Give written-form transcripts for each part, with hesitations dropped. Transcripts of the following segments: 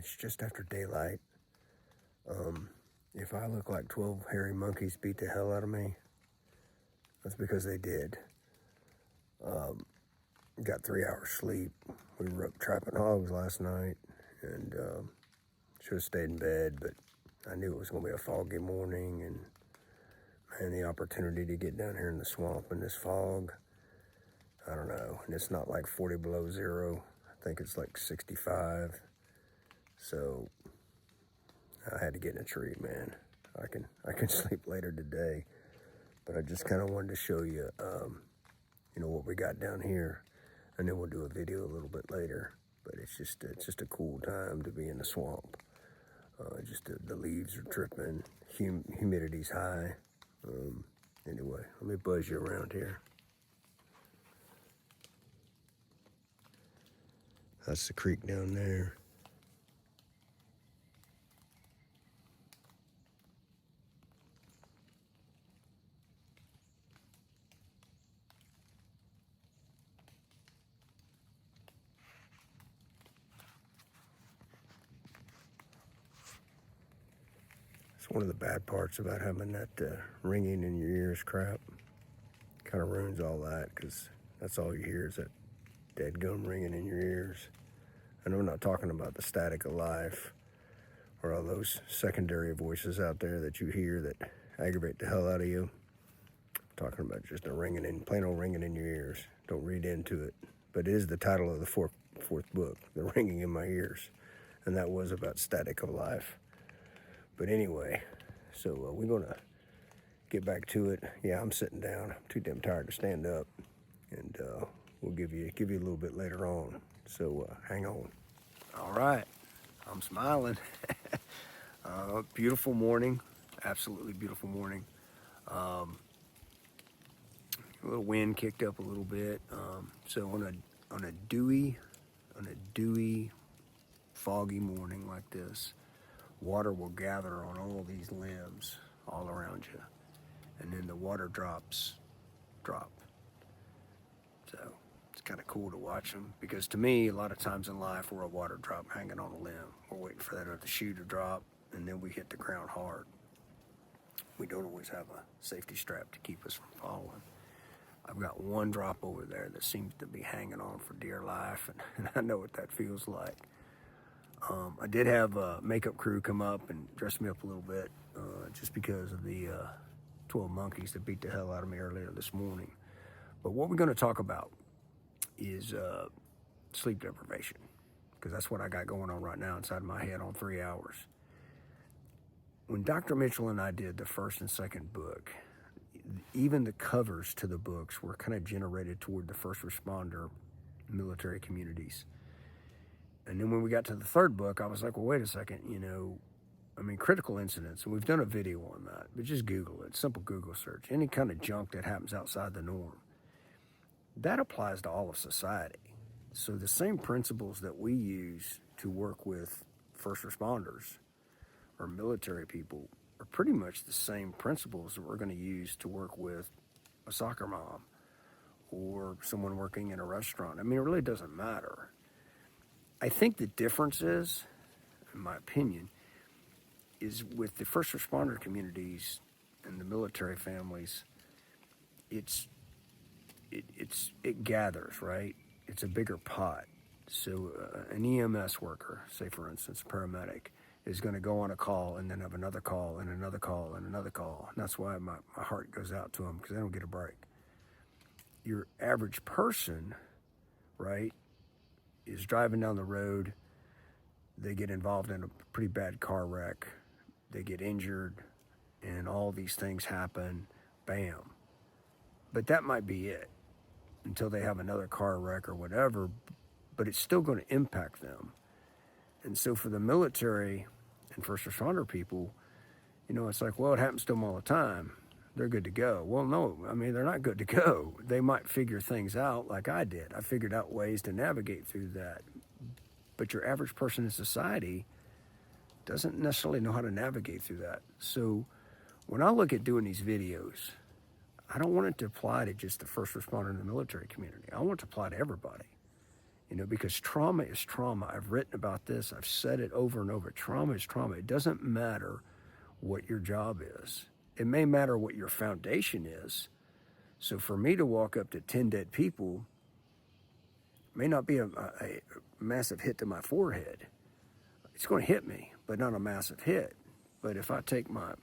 It's just after daylight. If I look like 12 hairy monkeys beat the hell out of me, that's because they did. Got 3 hours sleep. We were up trapping hogs last night, and should have stayed in bed, but I knew it was going to be a foggy morning, and man, the opportunity to get down here in the swamp in this fog, I don't know. And it's not like 40 below zero. I think it's like 65. So I had to get in a tree, man. I can sleep later today, but I just kind of wanted to show you, what we got down here, and then we'll do a video a little bit later. But it's just a cool time to be in the swamp. Just the leaves are dripping, humidity's high. Anyway, let me buzz you around here. That's the creek down there. It's one of the bad parts about having that ringing in your ears crap. Kind of ruins all that, because that's all you hear is that dead gum ringing in your ears. And I'm not talking about the static of life or all those secondary voices out there that you hear that aggravate the hell out of you. I'm talking about just a plain old ringing in your ears. Don't read into it. But it is the title of the fourth book, The Ringing in My Ears. And that was about static of life. But anyway, so we're going to get back to it. Yeah, I'm sitting down. I'm too damn tired to stand up. And we'll give you a little bit later on. So hang on. All right, I'm smiling. Beautiful morning, absolutely beautiful morning. A little wind kicked up a little bit. So on a dewy, foggy morning like this, water will gather on all these limbs all around you, and then the water drops drop. So it's kind of cool to watch them, because to me, a lot of times in life, we're a water drop hanging on a limb. We're waiting for that other shoe to drop, and then we hit the ground hard. We don't always have a safety strap to keep us from falling. I've got one drop over there that seems to be hanging on for dear life, and I know what that feels like. I did have a makeup crew come up and dress me up a little bit, just because of the 12 monkeys that beat the hell out of me earlier this morning. But what we're going to talk about is sleep deprivation, because that's what I got going on right now inside my head on 3 hours. When Dr. Mitchell and I did the first and second book, even the covers to the books were kind of generated toward the first responder military communities. And then when we got to the third book, I was like, well, wait a second, critical incidents, and we've done a video on that, but just Google it, simple Google search, any kind of junk that happens outside the norm. That applies to all of society. So the same principles that we use to work with first responders or military people are pretty much the same principles that we're going to use to work with a soccer mom or someone working in a restaurant. It really doesn't matter. I think the difference is, in my opinion, is with the first responder communities and the military families, it gathers, right? It's a bigger pot. So an EMS worker, say for instance, a paramedic, is going to go on a call and then have another call and another call and another call. And that's why my heart goes out to them, because they don't get a break. Your average person, right, is driving down the road. They get involved in a pretty bad car wreck. They get injured, and all these things happen. Bam. But that might be it until they have another car wreck or whatever, but it's still going to impact them. And so for the military and first responder people, it's like, well, it happens to them all the time. They're good to go. Well, no, they're not good to go. They might figure things out like I did. I figured out ways to navigate through that. But your average person in society doesn't necessarily know how to navigate through that. So when I look at doing these videos, I don't want it to apply to just the first responder in the military community. I want it to apply to everybody. You know, because trauma is trauma. I've written about this. I've said it over and over. Trauma is trauma. It doesn't matter what your job is. It may matter what your foundation is. So for me to walk up to 10 dead people may not be a massive hit to my forehead. It's going to hit me, but not a massive hit. But if I take my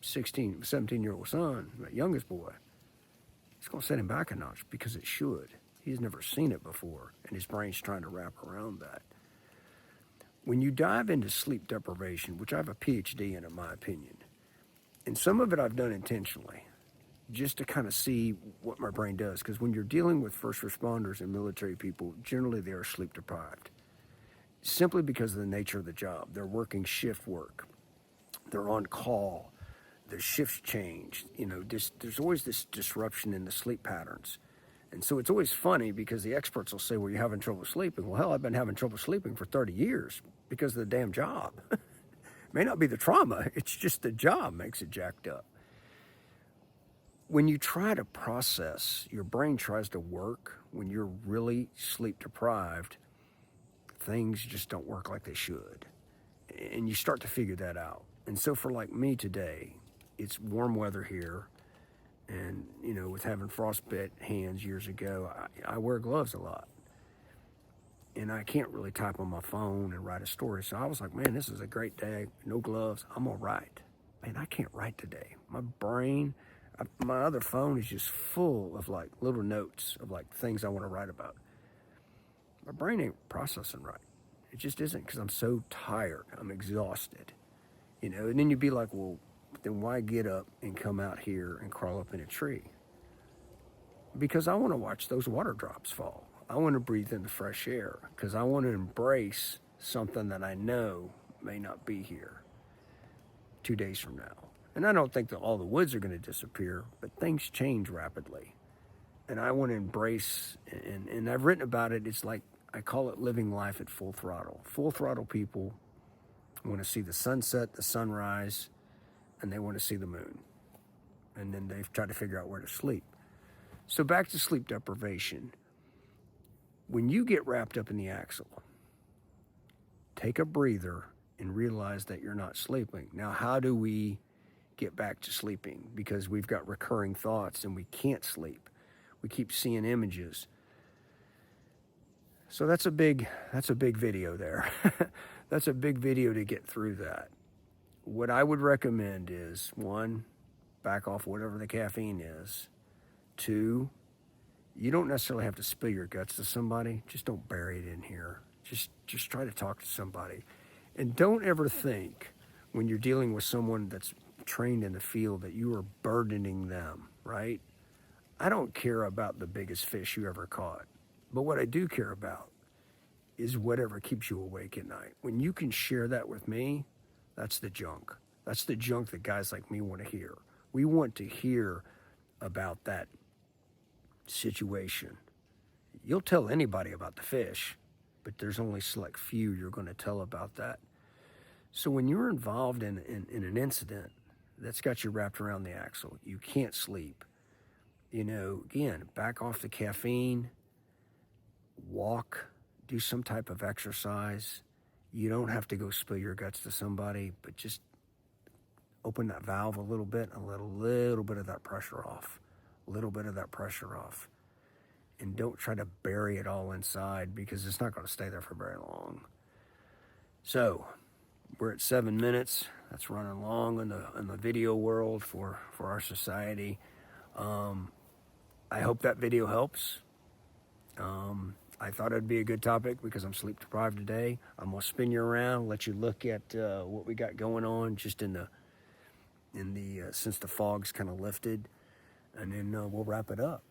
17-year-old son, my youngest boy, it's going to set him back a notch because it should. He's never seen it before, and his brain's trying to wrap around that. When you dive into sleep deprivation, which I have a PhD in my opinion, and some of it I've done intentionally, just to kind of see what my brain does. Because when you're dealing with first responders and military people, generally they are sleep deprived. Simply because of the nature of the job. They're working shift work. They're on call. Their shifts change. You know, there's always this disruption in the sleep patterns. And so it's always funny because the experts will say, well, you're having trouble sleeping. Well, hell, I've been having trouble sleeping for 30 years because of the damn job. It may not be the trauma. It's just the job makes it jacked up. When you try to process, your brain tries to work when you're really sleep deprived, things just don't work like they should. And you start to figure that out. And so for like me today, it's warm weather here. And, you know, with having frostbite hands years ago, I wear gloves a lot. And I can't really type on my phone and write a story. So I was like, man, this is a great day. No gloves. I'm going to write. Man, I can't write today. My brain... my other phone is just full of like little notes of like things I want to write about. My brain ain't processing right. It just isn't because I'm so tired. I'm exhausted. You know, and then you'd be like, well, then why get up and come out here and crawl up in a tree? Because I want to watch those water drops fall. I want to breathe in the fresh air because I want to embrace something that I know may not be here 2 days from now. And I don't think that all the woods are going to disappear, but things change rapidly. And I want to embrace, and I've written about it, it's like, I call it living life at full throttle. Full throttle people want to see the sunset, the sunrise, and they want to see the moon. And then they've tried to figure out where to sleep. So back to sleep deprivation. When you get wrapped up in the axle, take a breather and realize that you're not sleeping. Now, how do we get back to sleeping? Because we've got recurring thoughts and we can't sleep. We keep seeing images. So that's a big video there. That's a big video to get through that. What I would recommend is, 1, back off whatever the caffeine is. 2, you don't necessarily have to spill your guts to somebody. Just don't bury it in here. Just try to talk to somebody. And don't ever think when you're dealing with someone that's trained in the field that you are burdening them, right? I don't care about the biggest fish you ever caught. But what I do care about is whatever keeps you awake at night. When you can share that with me, that's the junk. That's the junk that guys like me want to hear. We want to hear about that situation. You'll tell anybody about the fish, but there's only select few you're going to tell about that. So when you're involved in an incident that's got you wrapped around the axle, you can't sleep, you know, again, back off the caffeine, walk, do some type of exercise. You don't have to go spill your guts to somebody, but just open that valve a little bit and let a little bit of that pressure off, And don't try to bury it all inside because it's not going to stay there for very long. So we're at 7 minutes. That's running long in the video world for our society. I hope that video helps. I thought it'd be a good topic because I'm sleep deprived today. I'm gonna spin you around, let you look at what we got going on just in the since the fog's kind of lifted, and then we'll wrap it up.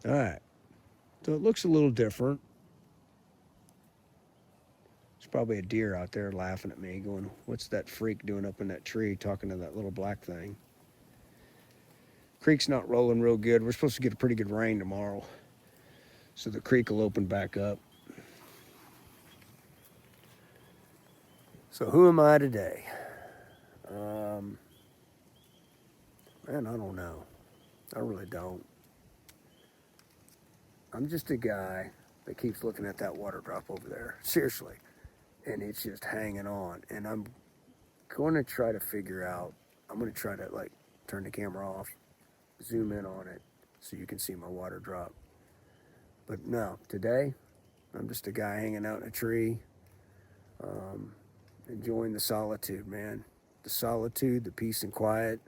All right. So it looks a little different. There's probably a deer out there laughing at me, going, "What's that freak doing up in that tree talking to that little black thing?" Creek's not rolling real good. We're supposed to get a pretty good rain tomorrow, so the creek will open back up. So who am I today? Man, I don't know. I really don't. I'm just a guy that keeps looking at that water drop over there. Seriously. And it's just hanging on. And I'm going to try to figure out, I'm going to try to like turn the camera off, zoom in on it so you can see my water drop. But no, today I'm just a guy hanging out in a tree, enjoying the solitude, man. The solitude, the peace and quiet.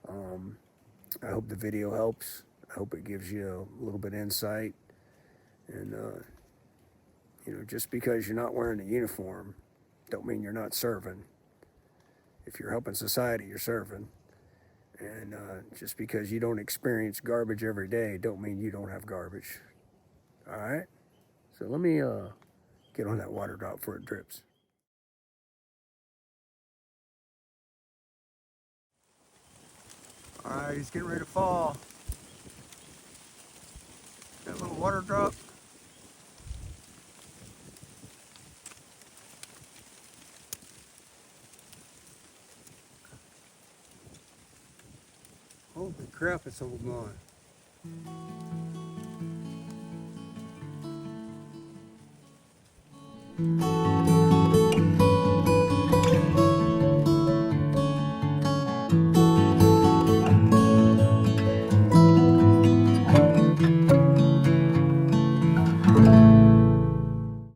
I hope the video helps. I hope it gives you a little bit of insight. And, you know, just because you're not wearing a uniform, don't mean you're not serving. If you're helping society, you're serving. And just because you don't experience garbage every day, don't mean you don't have garbage. All right? So let me get on that water drop before it drips. All right, he's getting ready to fall. That little water drop. Holy crap, it's all gone.